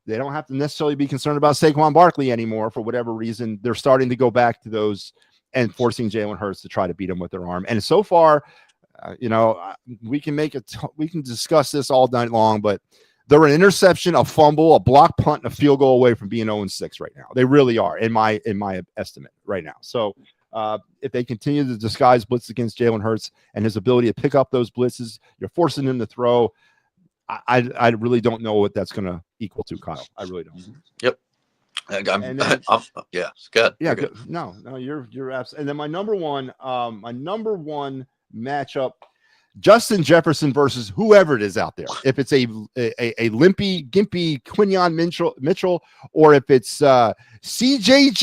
they don't have to necessarily be concerned about Saquon Barkley anymore for whatever reason, they're starting to go back to those and forcing Jalen Hurts to try to beat him with their arm. And so far, we can we can discuss this all night long, but they're an interception, a fumble, a block punt, and a field goal away from being 0-6 right now. They really are, in my estimate right now. So if they continue to disguise blitz against Jalen Hurts and his ability to pick up those blitzes, you're forcing him to throw. I really don't know what that's going to equal to, Kyle. I really don't. Yep. Yeah, it's good. Yeah, good. No, you're absolutely. And then my number one matchup, Justin Jefferson versus whoever it is out there. If it's a limpy, gimpy Quinyon Mitchell, or if it's BJ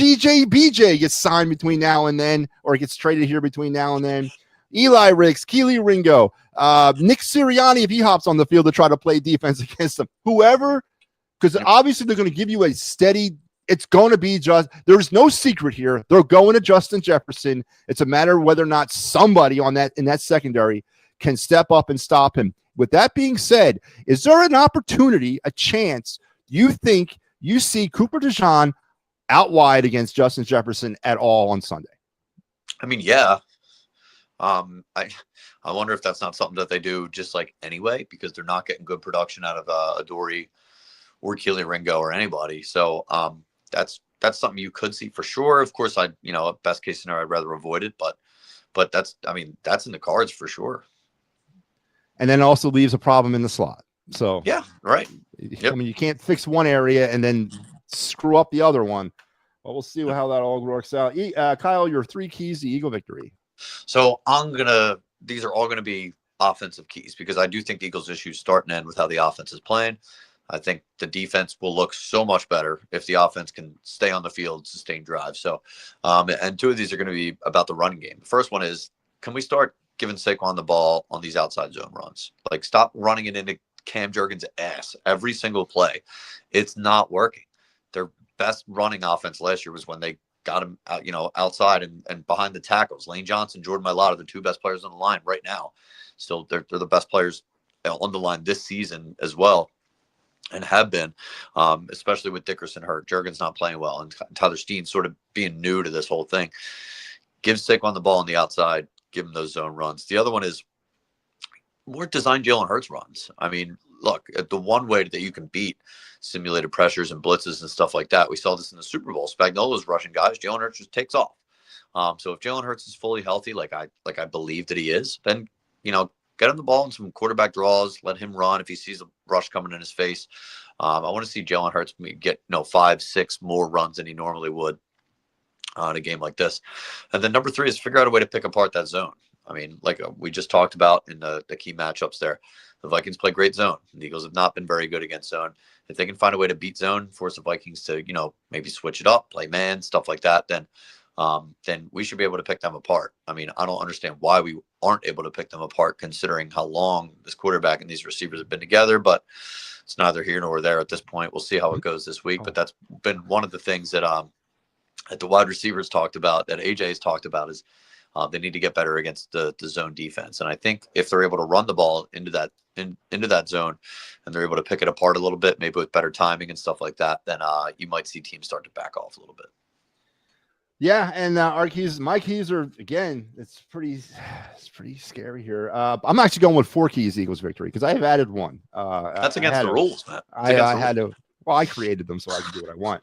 gets signed between now and then, or gets traded here between now and then. Eli Ricks, Keely Ringo, Nick Sirianni, if he hops on the field to try to play defense against them, whoever, because obviously they're going to give you a steady. It's going to be just, there's no secret here. They're going to Justin Jefferson. It's a matter of whether or not somebody in that secondary can step up and stop him. With that being said, is there an opportunity, a chance you think you see Cooper DeJean out wide against Justin Jefferson at all on Sunday? I mean, yeah. I wonder if that's not something that they do just like anyway, because they're not getting good production out of Adoree or Keely Ringo or anybody. So that's something you could see for sure. Of course, best case scenario, I'd rather avoid it, but that's in the cards for sure. And then it also leaves a problem in the slot. So yeah, right. Yep. I mean, you can't fix one area and then screw up the other one. Well, we'll see how that all works out. Kyle, your 3 keys to Eagle victory. So these are all going to be offensive keys, because I do think the Eagles' issues start and end with how the offense is playing. I think the defense will look so much better if the offense can stay on the field, sustain drives. So, and 2 of these are going to be about the running game. The first one is, can we start giving Saquon the ball on these outside zone runs? Like, stop running it into Cam Jurgens' ass every single play. It's not working. Their best running offense last year was when they got him out, outside and behind the tackles. Lane Johnson, Jordan Mailata, the 2 best players on the line right now. Still, they're the best players on the line this season as well, and have been, especially with Dickerson hurt, Jurgens not playing well, and Tyler Steen sort of being new to this whole thing. Give Saquon the ball on the outside, give him those zone runs. The other one is more design Jalen Hurts runs. I mean, look, the one way that you can beat simulated pressures and blitzes and stuff like that, we saw this in the Super Bowl. Spagnuolo's rushing guys, Jalen Hurts just takes off. So if Jalen Hurts is fully healthy, like I believe that he is, then get him the ball in some quarterback draws, let him run if he sees a rush coming in his face. I want to see Jalen Hurts get 5, 6 more runs than he normally would in a game like this. And then number 3 is figure out a way to pick apart that zone. I mean, like we just talked about in the key matchups there, the Vikings play great zone. The Eagles have not been very good against zone. If they can find a way to beat zone, force the Vikings to, maybe switch it up, play man, stuff like that, then we should be able to pick them apart. I mean, I don't understand why we aren't able to pick them apart, considering how long this quarterback and these receivers have been together, but it's neither here nor there at this point. We'll see how it goes this week, but that's been one of the things that the wide receivers talked about, that AJ's talked about, is they need to get better against the zone defense. And I think if they're able to run the ball into that zone, and they're able to pick it apart a little bit, maybe with better timing and stuff like that, then you might see teams start to back off a little bit. Yeah, and my keys are, again, it's pretty scary here. I'm actually going with 4 keys Eagles victory, because I have added 1. That's against the rules, man. I created them so I can do what I want.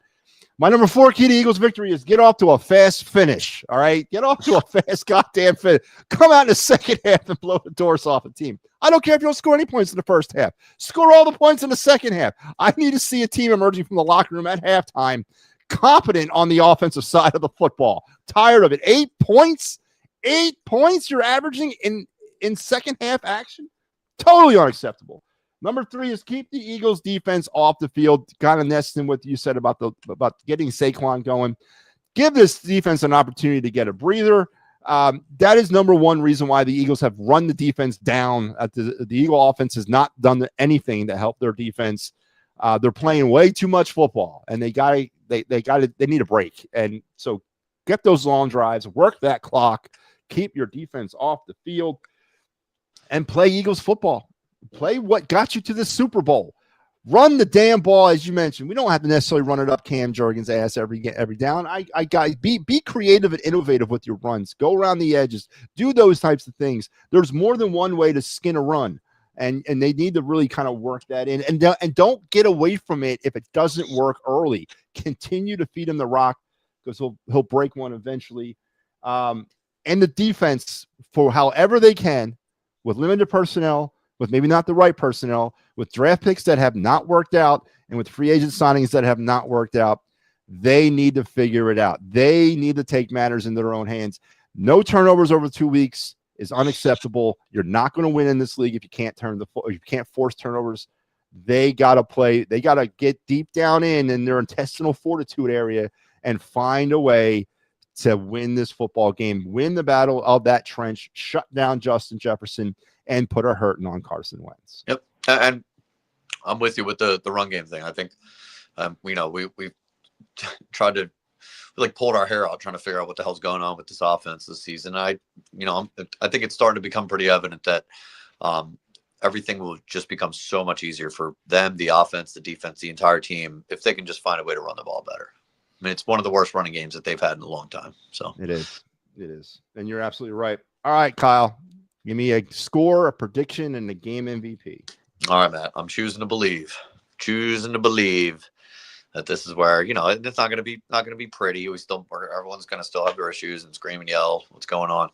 My number 4 key to Eagles victory is get off to a fast finish. All right, get off to a fast goddamn finish. Come out in the second half and blow the doors off a team. I don't care if you don't score any points in the first half. Score all the points in the second half. I need to see a team emerging from the locker room at halftime competent on the offensive side of the football. Tired of it. 8 points? 8 points you're averaging in second half action? Totally unacceptable. Number 3 is keep the Eagles defense off the field. Kind of nesting what you said about getting Saquon going. Give this defense an opportunity to get a breather. That is number 1 reason why the Eagles have run the defense down. The Eagle offense has not done anything to help their defense. They're playing way too much football, and they need a break. And so get those long drives, work that clock, keep your defense off the field, and play Eagles football. Play what got you to the Super Bowl. Run the damn ball, as you mentioned. We don't have to necessarily run it up Cam Jurgens' ass every down. Be creative and innovative with your runs. Go around the edges. Do those types of things. There's more than one way to skin a run, and they need to really kind of work that in. And don't get away from it if it doesn't work early. Continue to feed him the rock, because he'll break one eventually. And the defense, for however they can, with limited personnel, with maybe not the right personnel, with draft picks that have not worked out, and with free agent signings that have not worked out. They need to figure it out. They need to take matters into their own hands. No turnovers over 2 weeks is unacceptable. You're not going to win in this league if you can't you can't force turnovers. They got to play. They got to get deep down in their intestinal fortitude area and find a way to win this football game, win the battle of that trench, shut down Justin Jefferson, and put a hurting on Carson Wentz. Yep, and I'm with you with the run game thing. I think, we tried to pulled our hair out trying to figure out what the hell's going on with this offense this season. I think it's starting to become pretty evident that everything will just become so much easier for them, the offense, the defense, the entire team, if they can just find a way to run the ball better. I mean, it's one of the worst running games that they've had in a long time. So it is. And you're absolutely right. All right, Kyle, give me a score, a prediction, and the game MVP. All right, Matt, I'm choosing to believe that this is where, it's not going to be pretty. Everyone's going to still have their issues and scream and yell what's going on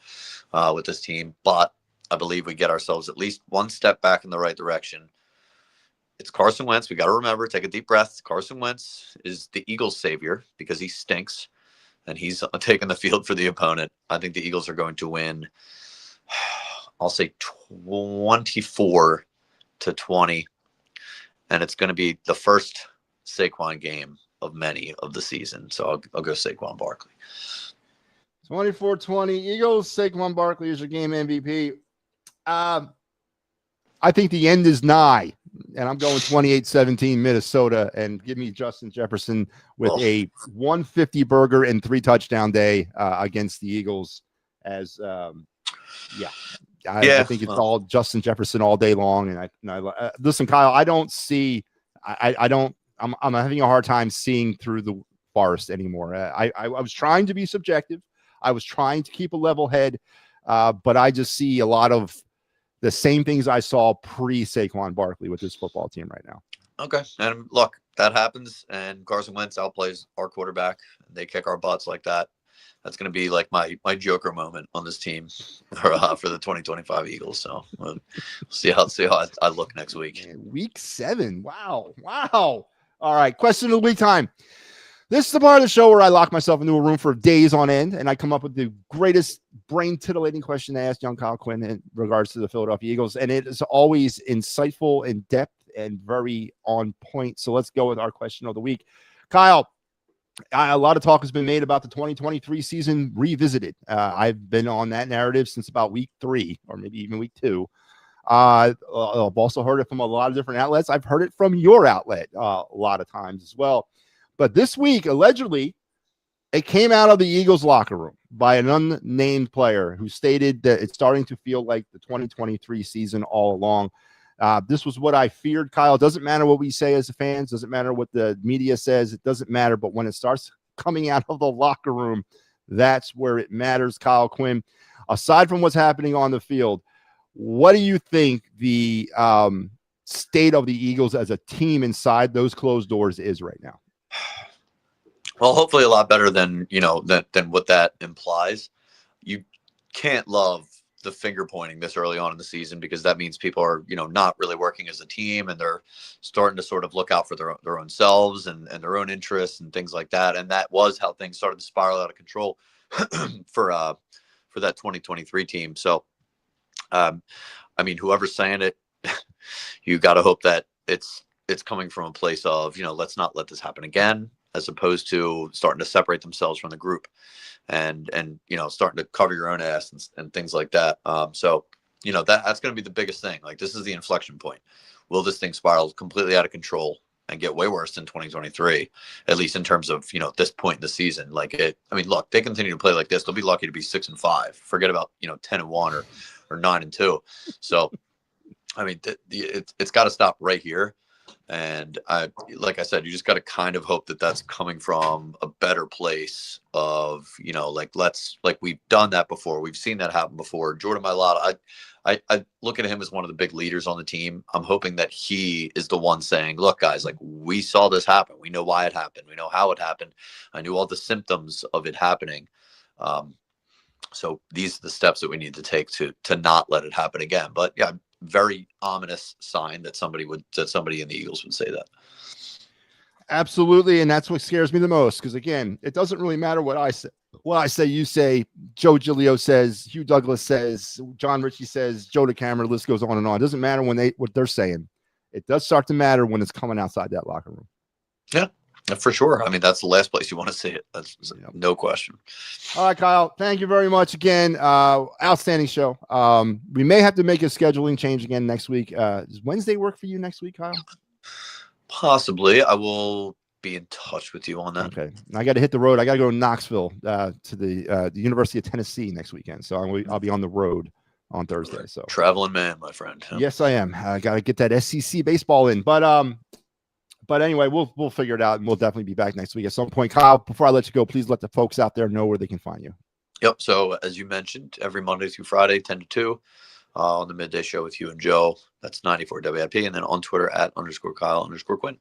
with this team. But I believe we get ourselves at least one step back in the right direction. It's Carson Wentz. We got to remember, take a deep breath. Carson Wentz is the Eagles' savior because he stinks and he's taking the field for the opponent. I think the Eagles are going to win, I'll say 24-20. And it's going to be the first Saquon game of many of the season. So I'll go Saquon Barkley. 24-20 Eagles. Saquon Barkley is your game MVP. I think the end is nigh, and I'm going 28-17 Minnesota, and give me Justin Jefferson with a 150 burger and 3 touchdown day against the Eagles. I think it's all Justin Jefferson all day long. And listen, Kyle, I don't see. I'm having a hard time seeing through the forest anymore. I was trying to be subjective. I was trying to keep a level head, but I just see a lot of the same things I saw pre-Saquon Barkley with this football team right now. Okay. And look, that happens, and Carson Wentz outplays our quarterback. They kick our butts like that. That's going to be like my Joker moment on this team for the 2025 Eagles. So we'll see how I look next week. Week 7. Wow. All right. Question of the week time. This is the part of the show where I lock myself into a room for days on end, and I come up with the greatest brain-titillating question to ask young Kyle Quinn in regards to the Philadelphia Eagles, and it is always insightful, in depth, and very on point. So let's go with our question of the week. Kyle, a lot of talk has been made about the 2023 season revisited. I've been on that narrative since about week 3 or maybe even week 2. I've also heard it from a lot of different outlets. I've heard it from your outlet a lot of times as well. But this week, allegedly, it came out of the Eagles locker room by an unnamed player who stated that it's starting to feel like the 2023 season all along. This was what I feared, Kyle. It doesn't matter what we say as fans. Doesn't matter what the media says. It doesn't matter. But when it starts coming out of the locker room, that's where it matters, Kyle Quinn. Aside from what's happening on the field, what do you think the state of the Eagles as a team inside those closed doors is right now? Well, hopefully a lot better than what that implies. You can't love the finger pointing this early on in the season because that means people are, not really working as a team, and they're starting to sort of look out for their own selves and their own interests and things like that. And that was how things started to spiral out of control for that 2023 team. So, whoever's saying it, you got to hope that it's coming from a place of, let's not let this happen again, as opposed to starting to separate themselves from the group and starting to cover your own ass and things like that. So that's going to be the biggest thing. Like, this is the inflection point. Will this thing spiral completely out of control and get way worse in 2023, at least in terms of, this point in the season? Look, they continue to play like this, they'll be lucky to be 6-5. Forget about, 10-1 or 9-2. So, it's got to stop right here. And like I said, you just got to kind of hope that that's coming from a better place of, we've done that before. We've seen that happen before. Jordan Mailata, I look at him as one of the big leaders on the team. I'm hoping that he is the one saying, look, guys, we saw this happen. We know why it happened. We know how it happened. I knew all the symptoms of it happening. So these are the steps that we need to take to not let it happen again. But yeah, very ominous sign that somebody in the Eagles would say that. Absolutely, and that's what scares me the most. Because again, it doesn't really matter what I say. What I say, you say. Joe Giglio says. Hugh Douglas says. John Ritchie says. Joe DeCamera. List goes on and on. It doesn't matter what they're saying. It does start to matter when it's coming outside that locker room. Yeah, for sure. I mean, that's the last place you want to see it. That's no question. All right, Kyle. Thank you very much again. Outstanding show. We may have to make a scheduling change again next week. Does Wednesday work for you next week, Kyle? Possibly. I will be in touch with you on that. Okay. I got to hit the road. I got to go to Knoxville to the University of Tennessee next weekend. So I'll be on the road on Thursday. So traveling man, my friend. Yes, I am. I got to get that SEC baseball in. But anyway, we'll figure it out, and we'll definitely be back next week at some point. Kyle, before I let you go, please let the folks out there know where they can find you. Yep. So as you mentioned, every Monday through Friday, 10 to 2. On the midday show with you and Joe. That's 94 WIP. And then on Twitter @_Kyle_Quinn.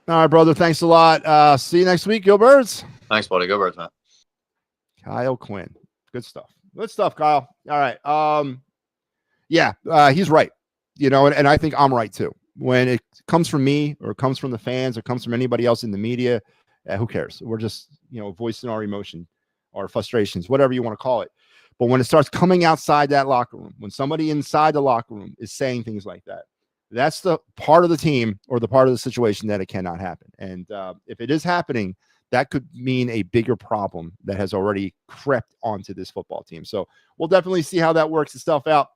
All right, brother. Thanks a lot. See you next week. Go Birds. Thanks, buddy. Go Birds, man. Kyle Quinn. Good stuff. Good stuff, Kyle. All right. He's right. And I think I'm right too. When it comes from me or comes from the fans or comes from anybody else in the media, who cares? We're just, voicing our emotion, our frustrations, whatever you want to call it. But when it starts coming outside that locker room, when somebody inside the locker room is saying things like that, that's the part of the team or the part of the situation that it cannot happen. And if it is happening, that could mean a bigger problem that has already crept onto this football team. So we'll definitely see how that works itself out.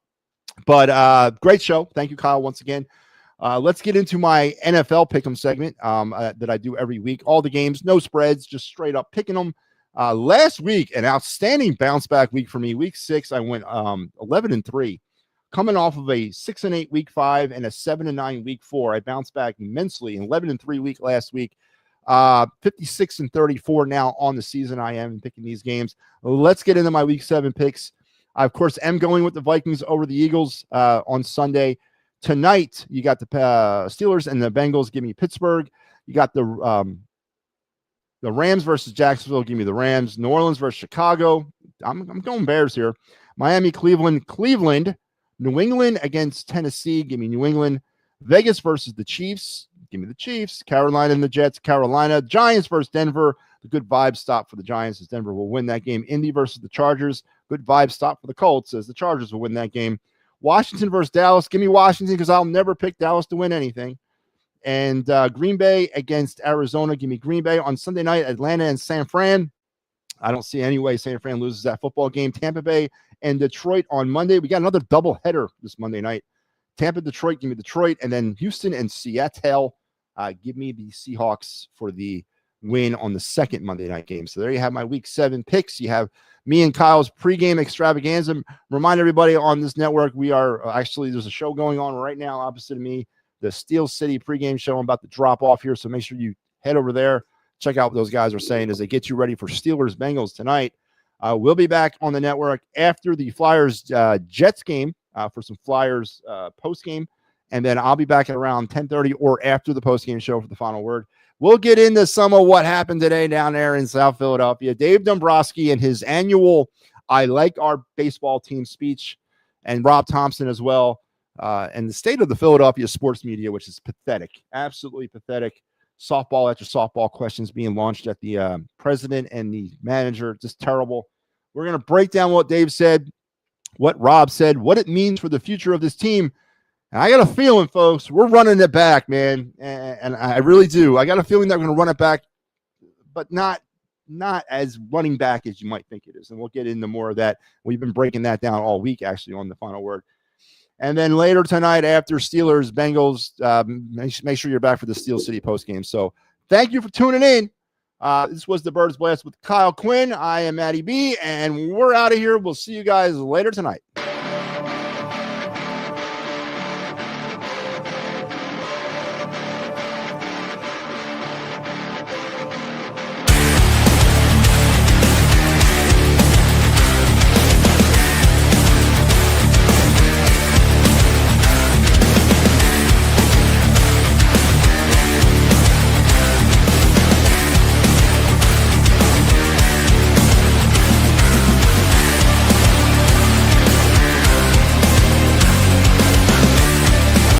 But great show. Thank you, Kyle, once again. Let's get into my NFL Pick'em segment that I do every week. All the games, no spreads, just straight up picking them. Last week, an outstanding bounce back week for me. Week 6, I went 11-3, coming off of a 6-8 week 5 and a 7-9 week 4. I bounced back immensely. 11-3 week last week, 56-34 now on the season. I am picking these games. Let's get into my week 7 picks. I, of course, am going with the Vikings over the Eagles on Sunday. Tonight, you got the Steelers and the Bengals. Give me Pittsburgh. You got the Rams versus Jacksonville. Give me the Rams. New Orleans versus Chicago. I'm going Bears here. Miami, Cleveland. New England against Tennessee. Give me New England. Vegas versus the Chiefs. Give me the Chiefs. Carolina and the Jets. Carolina. Giants versus Denver. The good vibe stop for the Giants as Denver will win that game. Indy versus the Chargers. Good vibe stop for the Colts as the Chargers will win that game. Washington versus Dallas. Give me Washington because I'll never pick Dallas to win anything. And Green Bay against Arizona. Give me Green Bay. On Sunday night, Atlanta and San Fran. I don't see any way San Fran loses that football game. Tampa Bay and Detroit on Monday. We got another doubleheader this Monday night. Tampa, Detroit. Give me Detroit. And then Houston and Seattle. Give me the Seahawks for the win on the second Monday night game. So there you have my week 7 picks. You have me and Kyle's pregame extravaganza. Remind everybody on this network, we are actually, there's a show going on right now opposite of me. The Steel City pregame show. I'm about to drop off here, so make sure you head over there. Check out what those guys are saying as they get you ready for Steelers Bengals tonight. We'll be back on the network after the Flyers Jets game for some Flyers post game, and then I'll be back at around 10:30 or after the post game show for the final word. We'll get into some of what happened today down there in South Philadelphia. Dave Dombrowski and his annual "I like our baseball team" speech, and Rob Thompson as well. And the state of the Philadelphia sports media, which is pathetic, absolutely pathetic. Softball after softball questions being launched at the president and the manager, just terrible. We're going to break down what Dave said, what Rob said, what it means for the future of this team. And I got a feeling, folks, we're running it back, man. And I really do. I got a feeling they're going to run it back, but not as running back as you might think it is. And we'll get into more of that. We've been breaking that down all week, actually, on the final word. And then later tonight, after Steelers, Bengals, make sure you're back for the Steel City postgame. So thank you for tuning in. This was the Birds Blast with Kyle Quinn. I am Matty B, and we're out of here. We'll see you guys later tonight.